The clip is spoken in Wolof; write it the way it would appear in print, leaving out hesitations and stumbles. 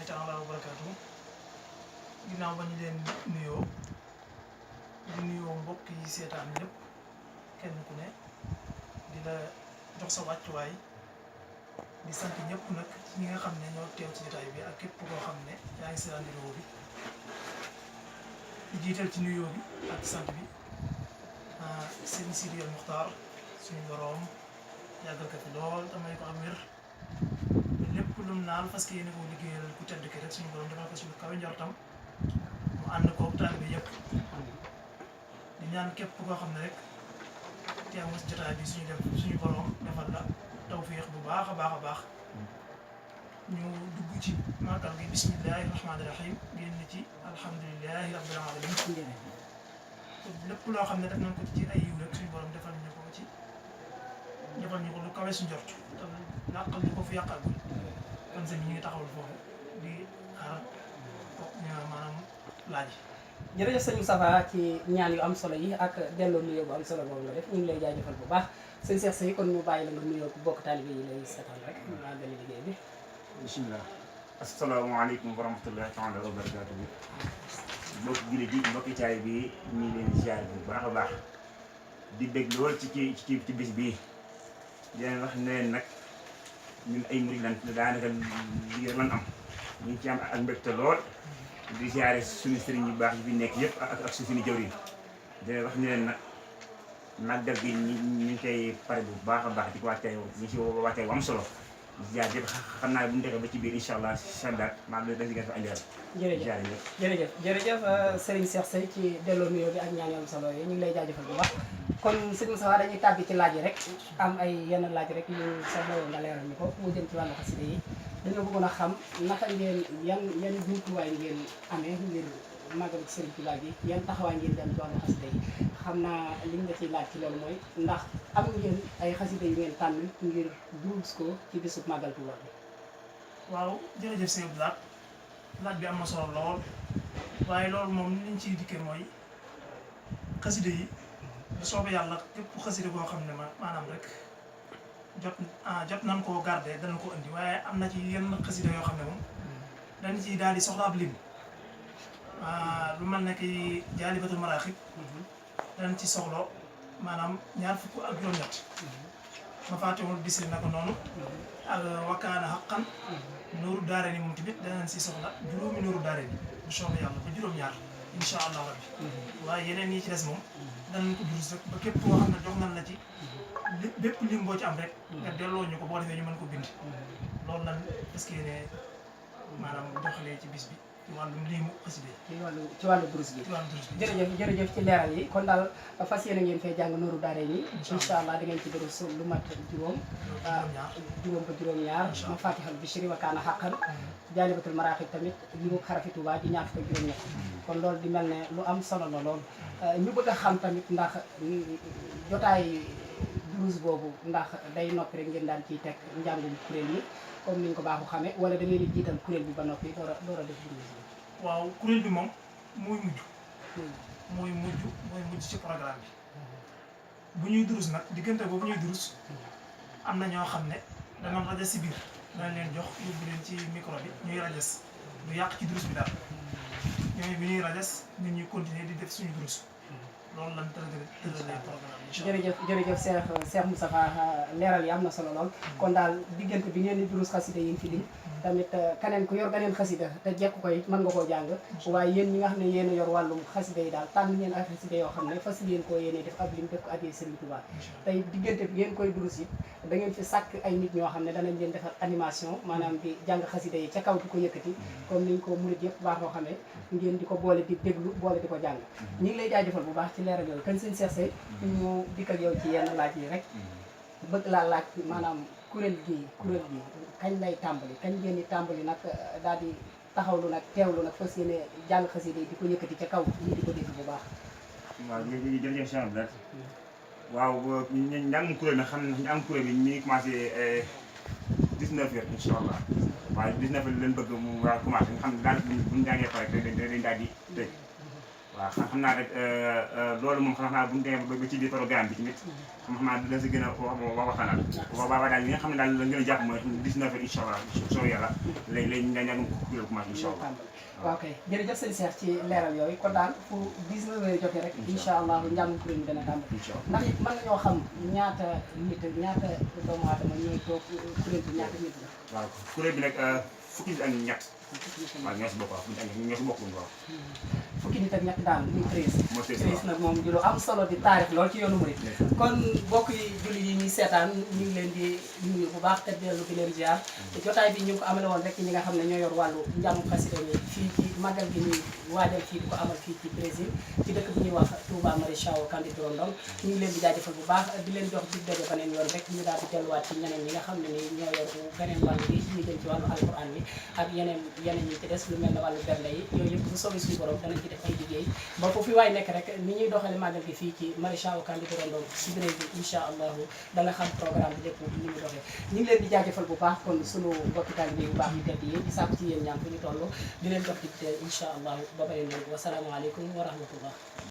taala wa barakaatu ginnaaw ba ñu leen nuyoo di nuyoo mbokk yi seetaan ñëpp kenn ku ne di la jox sa wàccuwaay di sant ñëpp nag ñi nga xam ne ñoo teew ci jotaay bi ak képp koo xam ne yaa ngi seetaan vidéo bi di jiital ci nuyoo bi ak sant bi sëñ Sidi El Muxtaar suñu boroom yàggal ko fi lool damay ko am wér lépp lu mu naal parce que yéen a ko liggéeyal ku tedd ki rek suñu borom defal ko suñu kawe njortam mu ànd koog taalibe bi yëpp di ñaan képp koo xam ne rek teew nga si jotaay bi suñu borom defal la tawfiix bu baax a baax ñu dugg ci màggal gi bismillahi rahmaani rahim génn ci alhamdulilahi rabbil alamin lépp loo xam ne def nañ ko ci ay yiw rek suñu borom defal ñu ko lu kawe su njort te làqal ñu ko fi yàqagul kon sëñ ñu ngi taxawal foofu di xaar maanaam laaj yi. jërëjëf sëñ Moustapha ci ñaan yu am solo yi ak delloo nuyoo bu am solo boobu nga def ñu ngi lay jaajëfal bu baax sëñ Cheikh Seye kon ñu bàyyi la nga nuyoo bu bokk taalibe yi lay seetaan rek ñu àggale liggéey bi. bisimilah. asalaamaaleykum wa rahmatullahi taala wa barakaatu bi. mbokki jullit yi mbokki caay bi ñu ngi leen di ziar bu baax a baax di bég lool ci bis bii di leen wax ne leen nag ñun ay murid lan daanaka lii lan am ñu ngi ci am ak mbégte lool di ziare suñu sëriñ yu baax yi fi nekk yëpp ak suñu jawriñ di leen wax ne leen nag màggal gi ñu ngi koy pare bu baax a baax di ko waajtaay ñu ngi si waajtaay bu am solo ziar yëpp xam naa bu ñu defee ba ci biir incha allah sandaat maa ngi leen di gën a andi jërëjëf Serigne Cheikh Seye ci delloo nuyoo bi ak ñaan yu am solo yi ñu ngi lay jaajëfal bu baax kon sëñ Moustapha dañuy tàbbi ci laaj yi rek am ay yenn laaj rek yu soxla woon nga leeral ñu ko mu jëm ci wàllu xasida yi dañoo bëggoon a xam naka ngeen yan jumtuwaay ngeen amee ngir màggal ci Serigne Touba bi yan taxawaay ngeen dem ci wàllu xasida yi xam naa liñ nga ciy laaj ci loolu mooy ndax am ngeen ay xasida yu ngeen tànn ngir duus ko ci bisub màggal Touba bi. waaw jërëjëf sëñ Abdou laaj bi am na solo lool waaye loolu moom li ñu ciy dikkee mooy xasida yi bu soobee yàlla képp xasida boo xam ne maanaam rek jot nañ koo garder dana ko indi waaye am na ci yenn xasida yoo xam ne moom dañ ci daal di soxla ab lim lu mel ne ki jaalibatul maraaxib dañ ci soxla maanaam ñaar fukk ak juróom-ñett ma fàttewul bisri na ko noonu ak wakkaana xaqan nuuru daare ni moom tamit danañ si soxla juróomi nuuru daare ni bu soobee yàlla ba juróom-ñaar incha allah rabbi waaye yeneen yi ci des moom danañ ko durus rek ba képp koo xam ne jox nañ la ci bépp lim boo ci am rek nga delloo ñu ko boo defee ñu mën ko bind loolu lan est-ce que ne maanaam doxalee ci bis bi ci wàllum limu xasida ci wàllu durus bi jërëjëf ci leeral yi kon daal fas yéene ngeen fee jàng nooru daare yi incha allah da ngeen ci durus lu mat juróom ba juróom-ñaar ma fatihal bishri wa kaana xaqan jaalibatul maraaxib tamit limu xarafi Tuuba di ñaar fukk ak juróom-ñett kon loolu di mel ne lu am solo la lool ñu bëgg a xam tamit ndax jotaay durus boobu ndax day noppi rek ngeen daan ciy teg njàngum kuréel yi comme ni ñu ko baaxu xamee wala da ngeen di jiital kuréel bi ba noppi door a def durus bi. waaw kuréel bi moom mooy mujj ci programme bi bu ñuy durus nag diggante boobu ñuy durus am na ñoo xam ne danañ rajas si biir danañ leen jox yóbbu leen ci micro bi ñuy rajas du yàq ci durus bi daal ñooñu bi ñuy rajas nit ñuy continuer di def suñu durus loolu lan tëralee programme bi. jërëjëf Cheikh Moustapha leeral yi am na solo lool kon daal diggante bi ngeen di durus xasida yi fi lim tamit keneen ku yor ganeen xasida te jekk koy mën nga koo jàng waaye yéen ñi nga xam ne yéen a yor wàllum xasida yi daal tànn ngeen ak xasida yoo xam ne fas yéen koo yéene def ab lim def ko addee Serigne Touba tey diggante bi ngeen koy durus it da ngeen fi sàkk ay nit ñoo xam ne danañ leen defar animation maanaam di jàng xasida yi ca kaw di ko yëkkati comme niñ ko murit yëpp baax boo xamee ngeen di ko boole di déglu boole di ko jàng ñi ngi lay jaajëfal bu baax ci leeral yooyu kan sëñ Cheikh Seye ñu dikk ak yow ci yenn laaj yi rek bëgg laa laaj maanaam kuréel gi kañ lay tàmbali kañ ngeen di tàmbali nag daal di taxawlu nag teewlu nag fas yéene jàng xasida yi di ko yëkkati ca kaw ñii di ko dégg bu baax. waaw jërëjëf Cheikh Abdou waaw njàngum kuréel nag xam ne ñu am kuréel bi ñu ngi commencé 19 heures incha allah waaye 19 heures leen bëgg mu war a commencé nga xam ne daal bu ñu jàngee pare dañ daal di tëj waaw xam naa rek loolu moom xam naa bu ñu demee ba ci biir programme bi tamit xam naa dina si gën a waxtaanal waaw daal li nga xam ne daal la gën a jàpp mooy 19 incha allah soo yàlla léegi nga ñàkk kuréel commencé incha allah waaw kay jërëjëf sëñ Cheikh ci leeral yooyu kon daal fu 19 heures jotee rek incha allah njàngum kuréel mi dana tàmbali ndax it mën nañoo xam ñaata nit ñaata doomu aadama ñooy toog kuréel bi ñaata nit la waaw kuréel bi nag fukki nit ak ñett waaw ñoo si bokk waaw ñoo si bokk waaw fukki nit ak ñett daal muy 13 moo 13 nag moom di lu am solo di taarix lool ci yoonu murid kon mbokk yi julli yi ñuy seetaan ñu ngi leen di nuyu bu baax te dellu di leen ziar te jotaay bi ñu ngi ko amale woon rek ñi nga xam ne ñoo yor wàllu njàngum xasida mi fii ci màggal gi ñuy waajal fii di ko amal fii ci Brésil ci dëkk bu ñuy wax Touba Marichão Cândido Rondon ñu ngi leen di jaajëfal bu baax di leen jox dig daje beneen yoon rek ñu daal di delluwaat ci ñeneen ñi nga xam ne ni ñoo yor beneen wàll bi ñu jëm ci wàllu alquran bi ak yeneen ñi ci des lu mel ne wàllu bernde yi yooyu yëpp bu soobee suñu borom danañ ci def ay liggéey ba foofu waay nekk rek ni ñuy doxale màggal gi fii ci Marichão Cândido Rondon ci Brésil incha allahu da nga xam programme bi lépp ni mu doxee ñu ngi leen di jaajëfal bu baax kon sunu mbokki taalibe bu baax yi tedd yi di sàkku ci yéen ñaan fu ñu toll di leen jox dig incha allahu ba beneen yoon wasalaamualeykum wa rahmatullah